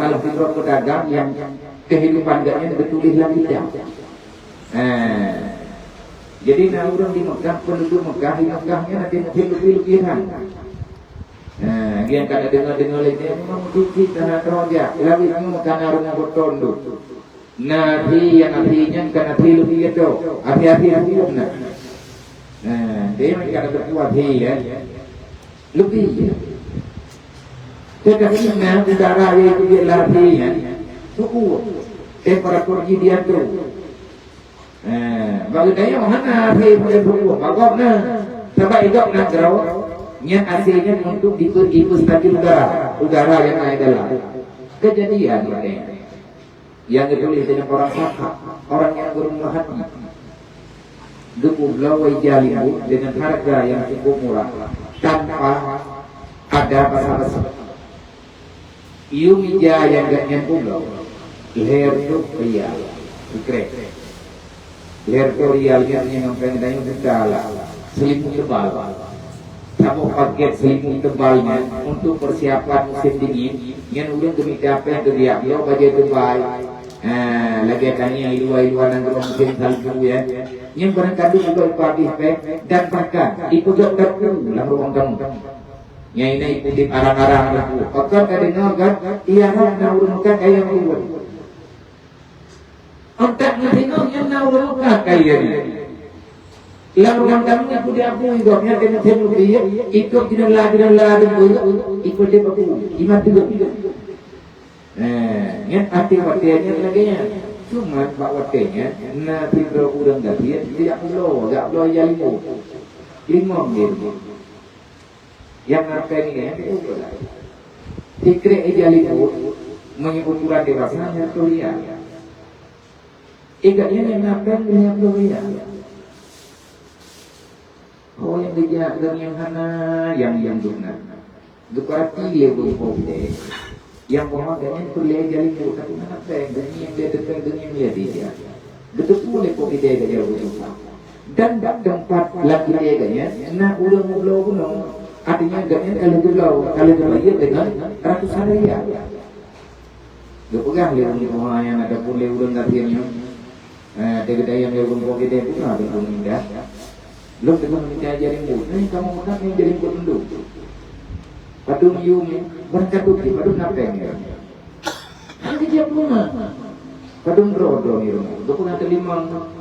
kalau fitrah pedagang yang kehidupan gaknya betulis lagi tidak. Jadi nak orang di Mekah, penduduk Mekah, di Mekahnya nanti lebih-lebihan. Yang kada dengar-dengar lagi memang kita nak rojak. Lagi kamu makan orang bertondo. Nabi yang artinya kan arti lebih itu. Arti-arti itu nak. Dia mereka ada berkuat ya. Lebih. Tetapi udara itu dia larinya. Suku. Temperatur dia tu. Bagi dia mana arti pada suku. Bagusnya. Sebab itu nak gerau. Yang hasilnya untuk ikut stabil udara yang ada dalam kejadian yang ditulis dengan orang fakir, orang yang bermurah hati, gulawai jalimu dengan harga yang cukup murah tanpa ada basa-basi. Yumija yang gaknya pulau leher tu real, keren. Leher tu real yang pengen dalam selimut tebal. Kamu paket selimut tebalnya untuk persiapan musim dingin. Yang udah demi apa yang dia baju tebal. Lagi tanya iluan dan musim salju ya. Yang barangkali juga pagi dan bahkan ikut dokter dalam ruang kamu. Yang ini ikuti arang-arang aku. Pakar kadang kan ia nak urutkan kayak yang buat. Otak ngetengok yang nak urutkan kayak ni. Yang orang kamu ikut dia aku hidupnya temu dia ikut tidak lagi ikut dia aku iman juga. Yang arti-artinya lagi cuma bawaannya nabi berurang dia tidak perlu yang lima gitu. Yang apa ini fikir idealimu mengikut ukuran dewasanya tulia. Ingatnya yang apa yang tulia. Oh yang dijak dan yang hana yang dunia dukarati lebu boleh yang pemagannya kuliah jadi itu tapi mana dan yang dia dekat dengan dia betul boleh kok ide dia betul dan tempat lagi dia nak ulang pun artinya gaknya kalau dia dengan ratusan rial dia pegang dia rumah yang ada boleh ulang artinya dia yang dia pun ide pun ada pun indah. Belum dengan minta jaring but. Ini kamu makan yang jaring but dulu. Padung yumi berkatut di padung napeng ya. Nanti dia punya. Padung rodo ni rumah. Dua puluh limang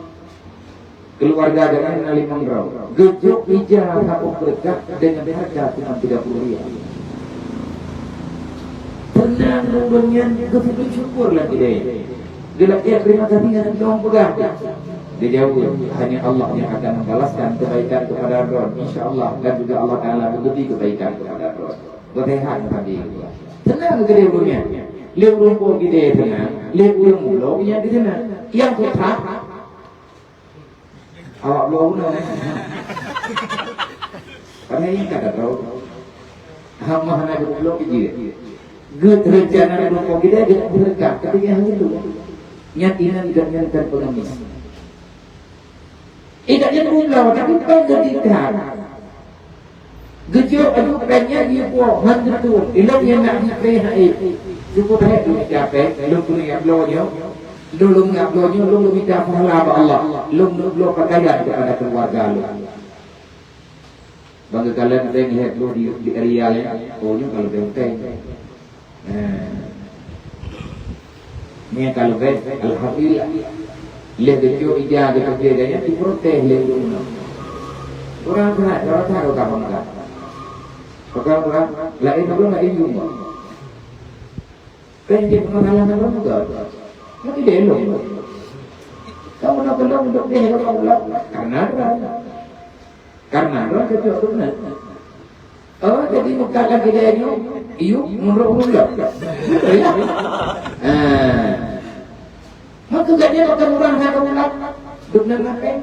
keluarga dengan 5 rodo. Gejuk ijah hapuk berkat dengan harga cuma 30 rial. Tenang rumahnya kefitu syukur lagi deh. Gelap dia terima kasih dengan kamu pegang. Dijauh hanya Allah yang akan membalaskan kebaikan kepada Ron, insyaAllah dan juga Allah Taala memberi kebaikan kepada Ron. Berrehat tadi. Tenang ke dia punya. Lihat rumput kita tenang. Lihat ulung punya di sana. Yang tetap awak belum nak. Karena ini kata tahu. Hamba hanya belum biji. Gut rencana rumput kita dia berkat. Ketika hal itu nyatinan dan pengemis. Tidak yang pulau tapi penggetikan. Gejok aduh pennya dia buat hantu. Ilang yang nak dipehai. Cukup hai lu capek, lu punya blonya. Lu ngap blonya, lu minta pahala Allah. Lu pakaian kepada keluarga lu. Bagi kalian ada yang lihat lu di area ya. Ohnya kalau benteng. Ini kalau benteng alhamdulillah. Lihat dia ijah dia kerjanya diprotes oleh rumah. Orang berat, orang tahu kapan kan. Orang lain lain juga. Kan dia pengalaman orang juga. Lagi dia elok. Kamu nak belum untuk dia kalau belum karena orang kecil tu benar. Oh jadi muktakan dia ni, iu menurut. Maka dia akan orang yang ulang dunia apa?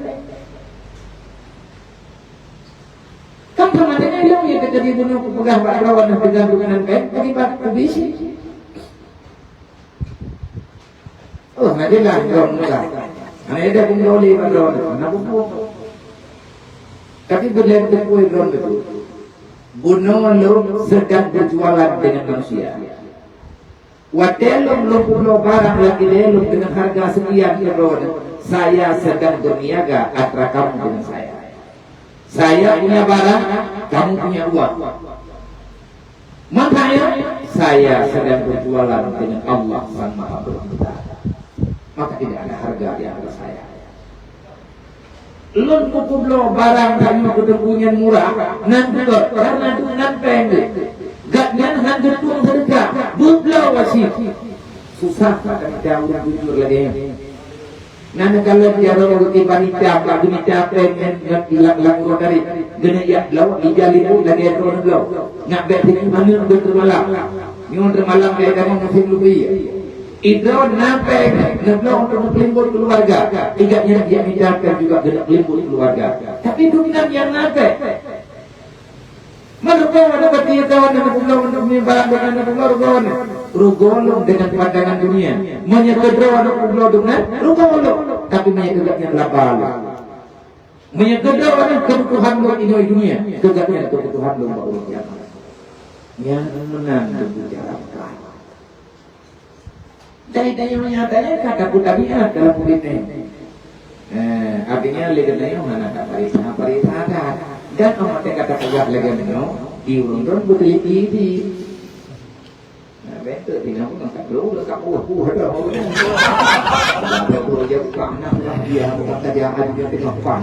Kan kemarinnya yang terjadi bunuh pegang barawan dan pegang dengan kain akibat kondisi. Oh, nanti lah drone lah. Ane ada pun drone lewat drone, nak pun. Tapi berlaku kue drone itu. Bunuh lo sedang berjualan dengan manusia. Watelum lumpulo barang lagi delum dengan harga sekian kron. Saya sedang berniaga antara kamu dengan saya. Saya punya barang, kamu punya uang. Makanya saya sedang berjualan dengan Allah Sang Maha Berkuasa. Maka tidak ada harga di antara saya. Lun kupublo barang kamu ketemunya murah, nanti karena itu nampeng. Gak jangan getung sedekah, bublo wasif. Susah kadang jauh dan jujur lagi. Nana kalau dia orang panitia, pak panitia pengen hilang dari geneyak law ijalimu lagi orang law. Nak betul mana betul malam. Nyon malam dia kamu musim lebih. Itu nampeng, nablo untuk melimput keluarga. Tiganya dia minta juga genek melimput keluarga. Tapi dunia yang nampeng. Manusia ada bertiga kawan dengan pulau untuk mimbar dengan pulau rugolong dengan pandangan dunia. Menyedera ada pulau dengan rugolong, tapi menyederanya labal. Menyedera ada kebutuhan lo ini dunia, kegatnya kebutuhan lo Allah yang menang dibicarakan. Dari menyatanya kata tabiat dalam muridnya. Artinya legendanya mana tak parisa ada. Dan amat kata tegak lagi menyo diurun betul-betul. Nah, betul tinggal pun tak perlu tak puas dah. Betul je karena dia bukan saja ada tengah pas.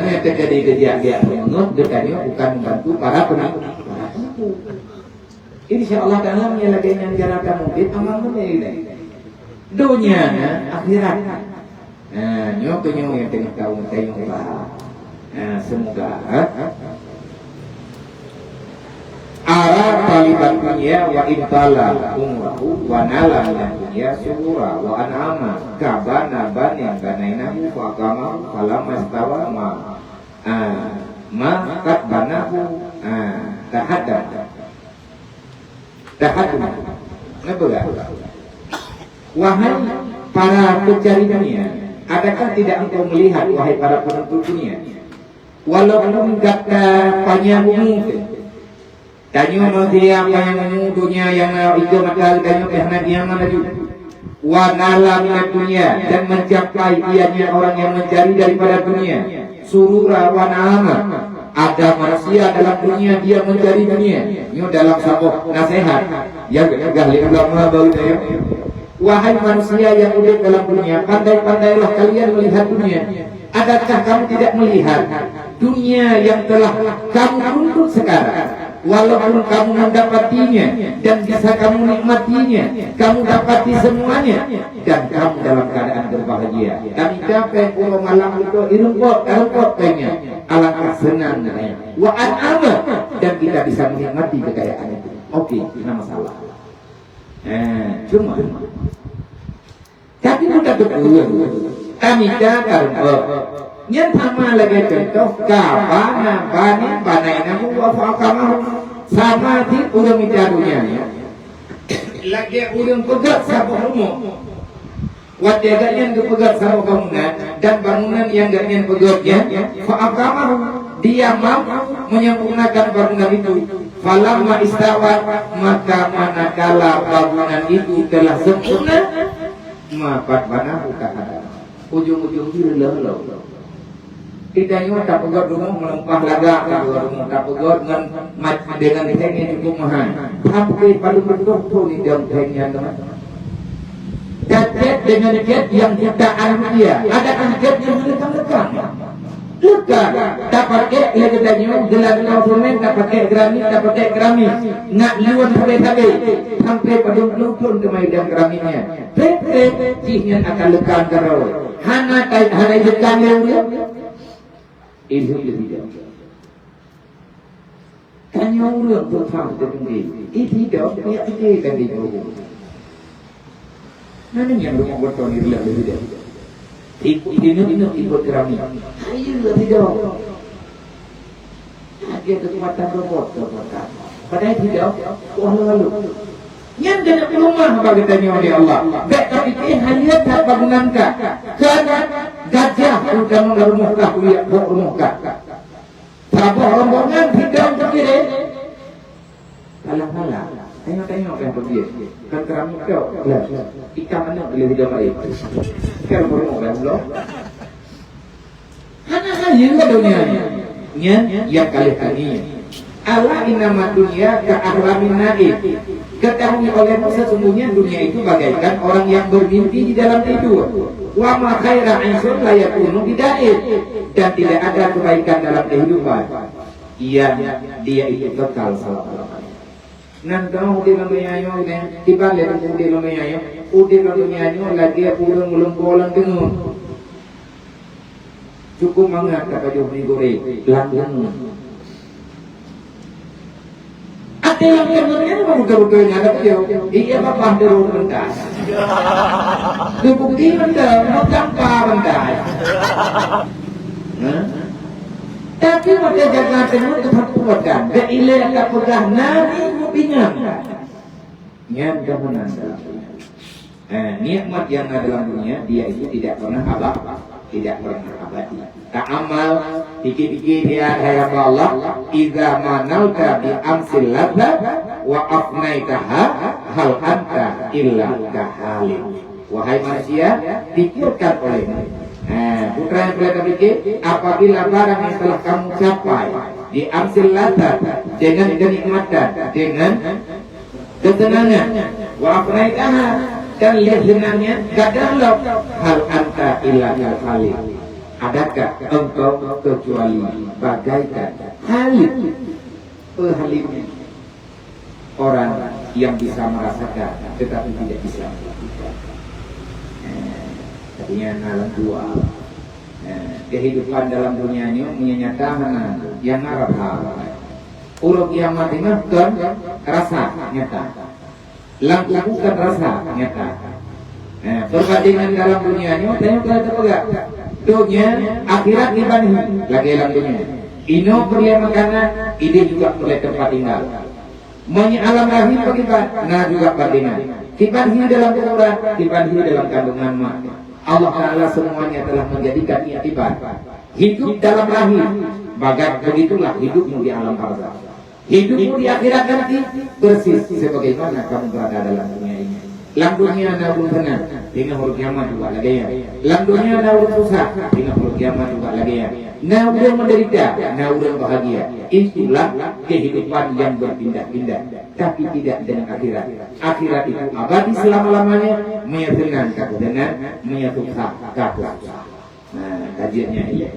Nah, terjadi kejadian menurut dekatnya bukan membantu para penipu. Insyaallah dalam yang lagi yang jarakan mungkin amal ini. Dunia akhirat. Nyok yang tengah tahu tengok lah. Semoga arah taliban dunia wa intala umrahu wa nala dunia syura wa an'ama kabana banin banainahu wa qama falamma istawa ma qad banahu tahaddan wahai para pencari dunia, adakah tidak engkau melihat wahai para penuntut dunia, walaupun kata panjangmu tanyo no dia panjangmu dunia yang itu maka tanyo karena dia mana juga wanala minat dunia dan mencapai ianya orang yang mencari daripada dunia surura wanama ada manusia dalam dunia dia mencari dunia nyo dalam sabuk nasihat ya gahli ulama baru dia. Wahai manusia yang hidup dalam dunia, pandai-pandailah kalian melihat dunia. Adakah kamu tidak melihat dunia yang telah kamu tuntut sekarang? Walaupun kamu mendapatinya dan bisa kamu nikmatinya, kamu dapati semuanya dan kamu dalam keadaan berbahagia. Kami capek pulau malam itu irungkot pengen alangkah senangnya. Wa an'ama dan kita bisa menikmati kekayaan itu. Oke, tidak masalah. Cuma tapi bukan betul. Kami cakap yang sama lagi contoh kabana banainahu wa faqamahu sama di urang midarunya lagi urang pegat sabuk rumah wajah yang pegat sabuk bangunan dan bangunan yang gaknya pegatnya faqamahu dia mampu menyempurnakan bangunan itu falamma istawa maka manakala bangunan itu telah sempurna mapat banahu kahada ujung-ujung dia lelah. Kita nyo tak pegot rumah melempah laga tak rumah tak pegot dengan tengnya cukup mahal. Sampai paling betul di dalam tengnya teman-teman. Cat dengan cat yang kita dia ada cat yang lekang-lekang. Lekang tak pakai lagi tanya gelar konsumen tak pakai gerami nak liwan sampai pada belum kemai dan geraminya. Cihnya akan lekang kerau. Hana lekang dia. Ilmu lebih jauh. Tanya orang berfaham tertinggi. Ini tidak punya ide dan dijodoh. Mana yang rumah bertahun ini lebih jauh. Ini ikut kerami. Ayo lebih jauh. Ada kekuatan robot kekuatan. Padahal tidak. Wah lalu. Yang kena rumah bagi tanya oleh Allah. Baik tapi hanya tak bangunan kah. Kerana gajah bukan rumah kuliah rumah kah. Sabah rombongan tidak berdiri. halang-halang. Tengok-tengok yang pergi. Kan keramik kau. Ikan mana boleh tidak baik. Kalau berumur kan belum. Hanya ke dunia yang kali kali. Allah inama dunia ke ahlamin naib. Ketahui olehmu sesungguhnya dunia itu bagaikan orang yang bermimpi di dalam tidur. Wa ma khaira aisyun la yakunu bidaid. Dan tidak ada kebaikan dalam kehidupan. Dia itu kekal selama-lamanya. Nanti udah lumayan ni, tiba lepas udah lumayan lagi ulung bolang dengung. Cukup mangat kata Johni Gore, langgang. Ada yang kemudian buka-buka yang ada dia, iya apa derun rendah. Bukti rendah, mau tanpa rendah. Tapi pada jaga tenun tetap pegang. Berilai tak pegang nari bingung. Yang kemudian nikmat yang ada dalam dunia dia itu tidak pernah abadi. Tak amal pikir-pikir dia hayat Allah. Iza manalta bi amsil ladha wa afnaitaha hal anta illa kahalim. Wahai manusia, pikirkan olehmu. Putra yang berada pikir, apabila barang yang telah kamu capai di amsil latar dengan kenikmatan, dengan ketenangan, wa afnaitaha dan lihat senangnya, kadanglah hal anta illa kahalim. Adakah engkau kecuali bagaikan halim, pehalimnya orang yang bisa merasakan tetapi tidak bisa melakukan. Artinya alam dua. Kehidupan dalam dunia ini menyatakan yang ngarap hal. Urut kiamat ini kan rasa nyata. Langkah bukan rasa nyata. Perbandingan dalam dunia ini tanya kita dunia akhirat dibanding lagi dalam dunia. Ino perlu makanan, ide juga perlu tempat tinggal. Alam lahir bagaimana? Nah juga bandingan. Dibanding dalam ukuran, dibanding dalam kandungan mak. Allah Ta'ala semuanya telah menjadikan i'tibar. Hidup dalam lahir, begitulah hidupmu di alam barzakh. Hidupmu di akhirat nanti persis sebagaimana kamu berada dalam dunia ini. Dalam dunia ada urut tenang, dengan huruf kiamat juga lagi ya. Dalam dunia ada urut susah, dengan huruf kiamat juga lagi ya. Nah udah menderita, nah udah bahagia. Itulah kehidupan yang berpindah-pindah, tapi tidak dengan akhirat. Akhirat itu abadi selama-lamanya, menyatukan kebenaran, menyatukan kata. Nah kajiannya iya.